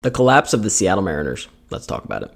The collapse of the Seattle Mariners. Let's talk about it.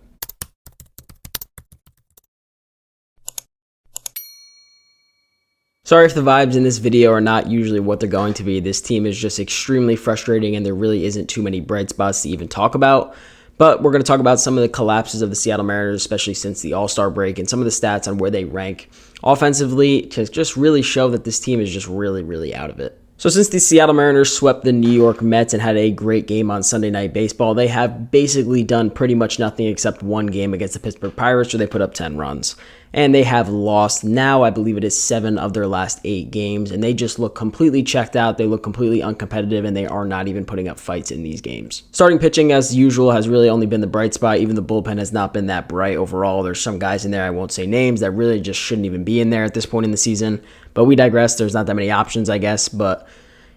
Sorry if the vibes in this video are not usually what they're going to be. This team is just extremely frustrating and there really isn't too many bright spots to even talk about. But we're going to talk about some of the collapses of the Seattle Mariners, especially since the All-Star break, and some of the stats on where they rank offensively to just really show that this team is just really out of it. So since the Seattle Mariners swept the New York Mets and had a great game on Sunday Night Baseball, they have basically done pretty much nothing except one game against the Pittsburgh Pirates where they put up 10 runs. And they have lost now, I believe it is 7 of their last 8 games, and they just look completely checked out. They look completely uncompetitive, and they are not even putting up fights in these games. Starting pitching, as usual, has really only been the bright spot. Even the bullpen has not been that bright overall. There's some guys in there, I won't say names, that really just shouldn't even be in there at this point in the season. But we digress. There's not that many options, I guess, but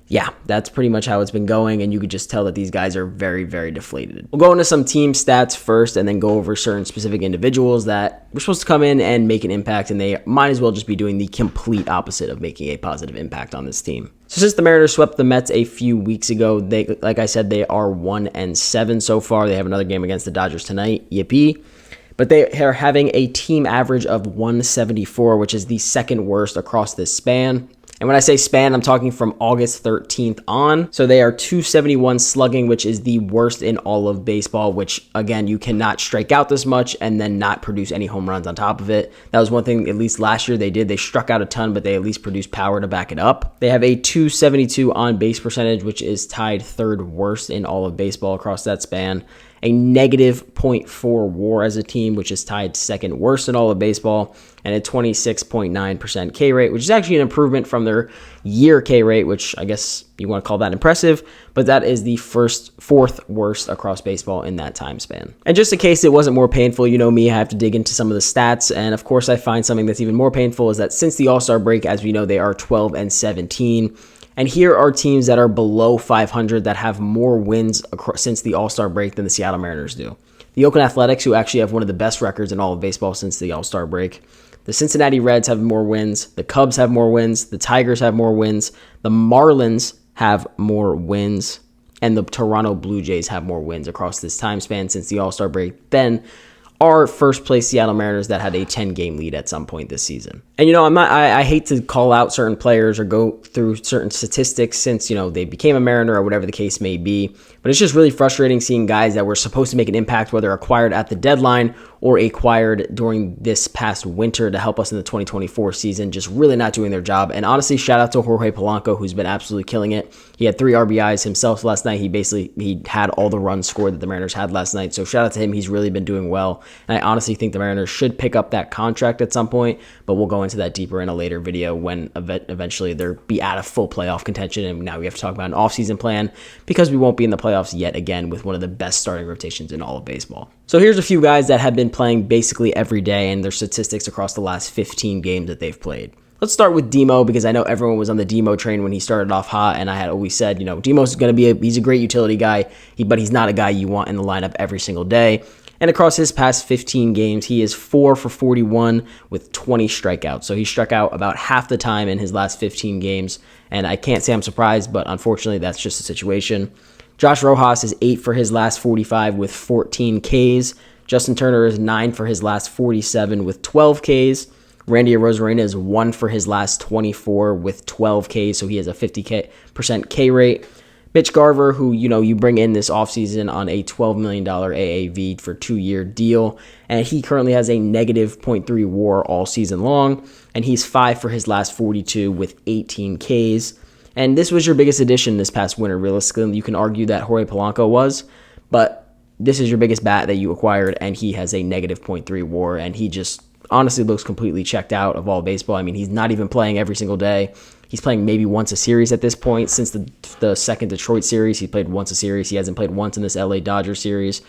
yeah, that's pretty much how it's been going, and you could just tell that these guys are very deflated. We'll go into some team stats first and then go over certain specific individuals that were supposed to come in and make an impact, and they might as well just be doing the complete opposite of making a positive impact on this team. So since the Mariners swept the Mets a few weeks ago, like I said, they are 1-7 so far. They have another game against the Dodgers tonight, yippee. But they are having a team average of 174, which is the second worst across this span. And when I say span, I'm talking from August 13th on. So they are 271 slugging, which is the worst in all of baseball, which, again, you cannot strike out this much and then not produce any home runs on top of it. That was one thing, at least last year, they did. They struck out a ton, but they at least produced power to back it up. They have a 272 on-base percentage, which is tied third worst in all of baseball across that span. A negative .4 WAR as a team, which is tied second worst in all of baseball, and a 26.9% K rate, which is actually an improvement from their year K rate, which I guess you want to call that impressive, but that is the fourth worst across baseball in that time span. And just in case it wasn't more painful, you know me, I have to dig into some of the stats, and of course I find something that's even more painful is that since the All-Star break, as we know, they are 12-17. And here are teams that are below 500 that have more wins since the All-Star break than the Seattle Mariners do. The Oakland Athletics, who actually have one of the best records in all of baseball since the All-Star break. The Cincinnati Reds have more wins. The Cubs have more wins. The Tigers have more wins. The Marlins have more wins. And the Toronto Blue Jays have more wins across this time span since the All-Star break than our first place Seattle Mariners that had a 10-game lead at some point this season. And, you know, I hate to call out certain players or go through certain statistics since, you know, they became a Mariner or whatever the case may be. But it's just really frustrating seeing guys that were supposed to make an impact, whether acquired at the deadline or acquired during this past winter to help us in the 2024 season, just really not doing their job. And honestly, shout out to Jorge Polanco, who's been absolutely killing it. He had 3 RBIs himself last night. He had all the runs scored that the Mariners had last night. So shout out to him. He's really been doing well. And I honestly think the Mariners should pick up that contract at some point, but we'll go into that deeper in a later video when eventually they'll be out of full playoff contention. And now we have to talk about an offseason plan because we won't be in the playoffs yet again with one of the best starting rotations in all of baseball. So here's a few guys that have been playing basically every day and their statistics across the last 15 games that they've played. Let's start with Demo because I know everyone was on the Demo train when he started off hot, and I had always said, you know, Demo's going to be he's a great utility guy, but he's not a guy you want in the lineup every single day. And across his past 15 games, he is 4 for 41 with 20 strikeouts. So he struck out about half the time in his last 15 games, and I can't say I'm surprised, but unfortunately that's just the situation. Josh Rojas is 8 for his last 45 with 14 Ks. Justin Turner is 9 for his last 47 with 12 Ks. Randy Arozarena is 1 for his last 24 with 12 Ks, so he has a 50% K rate. Mitch Garver, who, you know, you bring in this offseason on a $12 million AAV for 2-year deal, and he currently has a negative .3 WAR all season long, and he's 5 for his last 42 with 18 Ks. And this was your biggest addition this past winter, realistically. You can argue that Jorge Polanco was, but this is your biggest bat that you acquired, and he has a negative .3 WAR, and he just honestly looks completely checked out of all baseball. I mean, he's not even playing every single day. He's playing maybe once a series at this point. Since the second Detroit series, he played once a series. He hasn't played once in this LA Dodgers series.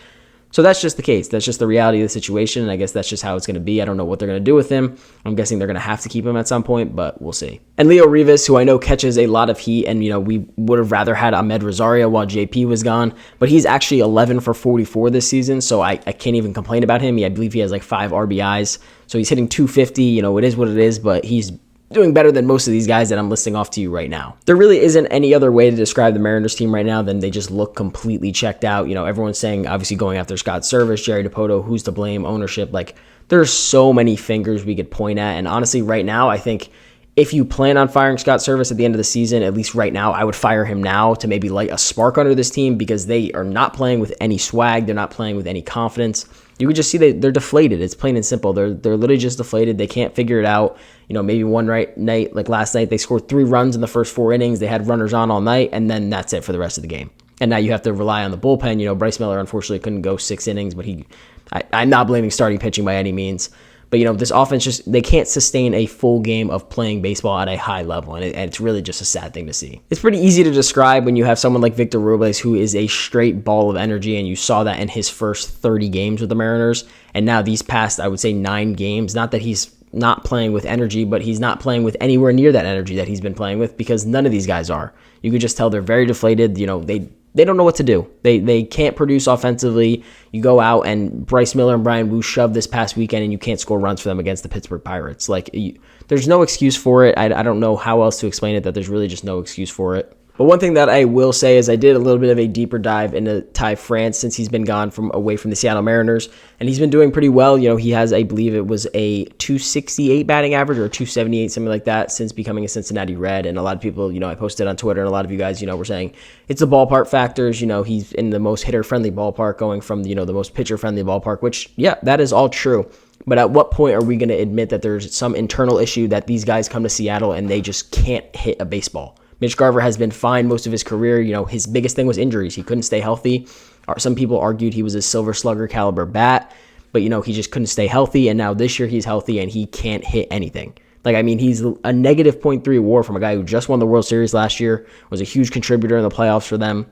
So that's just the case. That's just the reality of the situation, and I guess that's just how it's going to be. I don't know what they're going to do with him. I'm guessing they're going to have to keep him at some point, but we'll see. And Leo Rivas, who I know catches a lot of heat, and you know we would have rather had Ahmed Rosario while JP was gone, but he's actually 11 for 44 this season, so I can't even complain about him. I believe he has like 5 RBIs, so he's hitting 250. You know, it is what it is, but he's doing better than most of these guys that I'm listing off to you right now. There really isn't any other way to describe the Mariners team right now than they just look completely checked out. You know, everyone's saying, obviously, going after Scott Service, Jerry Dipoto, who's to blame, ownership. Like, there's so many fingers we could point at. And honestly, right now, I think if you plan on firing Scott Service at the end of the season, at least right now, I would fire him now to maybe light a spark under this team, because they are not playing with any swag. They're not playing with any confidence. You could just see they're deflated. It's plain and simple. They're literally just deflated. They can't figure it out. You know, maybe one night, like last night, they scored 3 runs in the first 4 innings. They had runners on all night, and then that's it for the rest of the game. And now you have to rely on the bullpen. You know, Bryce Miller unfortunately couldn't go 6 innings, but I'm not blaming starting pitching by any means. But, you know, this offense they can't sustain a full game of playing baseball at a high level, and it's really just a sad thing to see. It's pretty easy to describe when you have someone like Victor Robles, who is a straight ball of energy, and you saw that in his first 30 games with the Mariners. And now these past, I would say, 9 games, not that he's not playing with energy, but he's not playing with anywhere near that energy that he's been playing with, because none of these guys are. You could just tell they're very deflated. You know, they don't know what to do. They can't produce offensively. You go out and Bryce Miller and Brian Wu shoved this past weekend, and you can't score runs for them against the Pittsburgh Pirates. Like, there's no excuse for it. I don't know how else to explain it, that there's really just no excuse for it. But one thing that I will say is I did a little bit of a deeper dive into Ty France since he's been gone away from the Seattle Mariners, and he's been doing pretty well. You know, he has, I believe it was a 268 batting average or a 278, something like that, since becoming a Cincinnati Red. And a lot of people, you know, I posted on Twitter, and a lot of you guys, you know, were saying it's the ballpark factors. You know, he's in the most hitter-friendly ballpark, going from, you know, the most pitcher-friendly ballpark, which, yeah, that is all true. But at what point are we going to admit that there's some internal issue that these guys come to Seattle and they just can't hit a baseball? Mitch Garver has been fine most of his career. You know, his biggest thing was injuries. He couldn't stay healthy. Some people argued he was a silver slugger caliber bat, but, you know, he just couldn't stay healthy. And now this year he's healthy and he can't hit anything. Like, I mean, he's a negative .3 WAR from a guy who just won the World Series last year, was a huge contributor in the playoffs for them,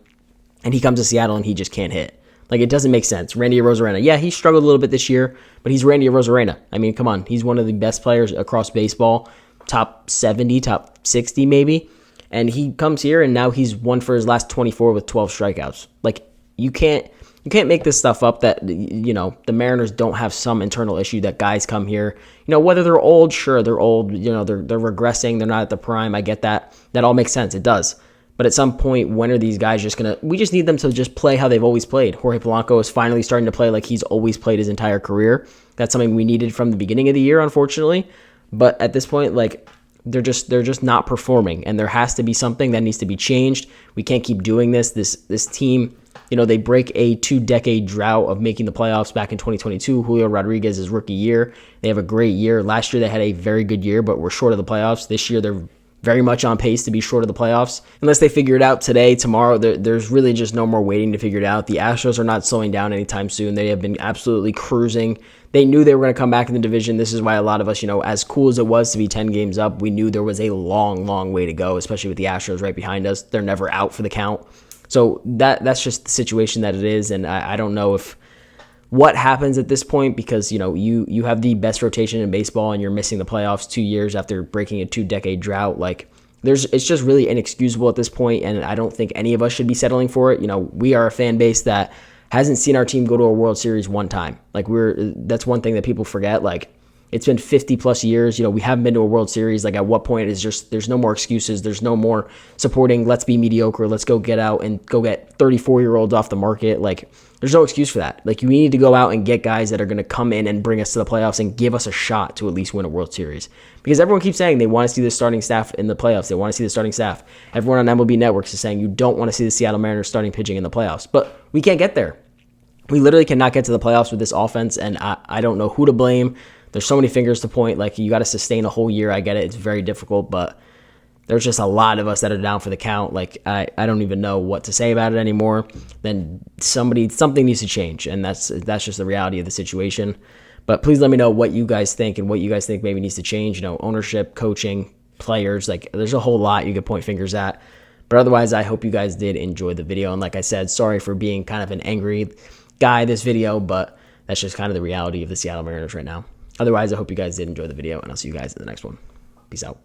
and he comes to Seattle and he just can't hit. Like, it doesn't make sense. Randy Arozarena, yeah, he struggled a little bit this year, but he's Randy Arozarena. I mean, come on. He's one of the best players across baseball, top 70, top 60 maybe. And he comes here, and now he's won for his last 24 with 12 strikeouts. Like, you can't make this stuff up that, you know, the Mariners don't have some internal issue that guys come here. You know, whether they're old, sure, they're old. You know, they're regressing. They're not at the prime. I get that. That all makes sense. It does. But at some point, when are these guys just going to... We just need them to just play how they've always played. Jorge Polanco is finally starting to play like he's always played his entire career. That's something we needed from the beginning of the year, unfortunately. But at this point, like... They're just not performing, and there has to be something that needs to be changed. We can't keep doing this. This team, you know, they break a 2-decade drought of making the playoffs back in 2022. Julio Rodriguez's rookie year. They have a great year. Last year they had a very good year, but were short of the playoffs. This year they're very much on pace to be short of the playoffs. Unless they figure it out today, tomorrow, there's really just no more waiting to figure it out. The Astros are not slowing down anytime soon. They have been absolutely cruising. They knew they were going to come back in the division. This is why a lot of us, you know, as cool as it was to be 10 games up, we knew there was a long, long way to go, especially with the Astros right behind us. They're never out for the count. So that's just the situation that it is, and I don't know if what happens at this point, because, you know, you have the best rotation in baseball and you're missing the playoffs 2 years after breaking a 2-decade drought. Like, it's just really inexcusable at this point, and I don't think any of us should be settling for it. You know, we are a fan base that hasn't seen our team go to a World Series one time. Like, that's one thing that people forget. Like, it's been 50 plus years. You know, we haven't been to a World Series. Like, at what point is just, there's no more excuses. There's no more supporting, let's be mediocre. Let's go get out and go get 34-year-olds off the market. Like, there's no excuse for that. Like, you need to go out and get guys that are going to come in and bring us to the playoffs and give us a shot to at least win a World Series. Because everyone keeps saying they want to see the starting staff in the playoffs. They want to see the starting staff. Everyone on MLB Networks is saying you don't want to see the Seattle Mariners starting pitching in the playoffs. But we can't get there. We literally cannot get to the playoffs with this offense, and I don't know who to blame. There's so many fingers to point. Like, you got to sustain a whole year. I get it. It's very difficult, but there's just a lot of us that are down for the count. Like, I don't even know what to say about it anymore. Then something needs to change, and that's just the reality of the situation. But please let me know what you guys think and what you guys think maybe needs to change. You know, ownership, coaching, players. Like, there's a whole lot you could point fingers at. But otherwise, I hope you guys did enjoy the video. And like I said, sorry for being kind of an angry guy this video, but that's just kind of the reality of the Seattle Mariners right now. Otherwise, I hope you guys did enjoy the video, and I'll see you guys in the next one. Peace out.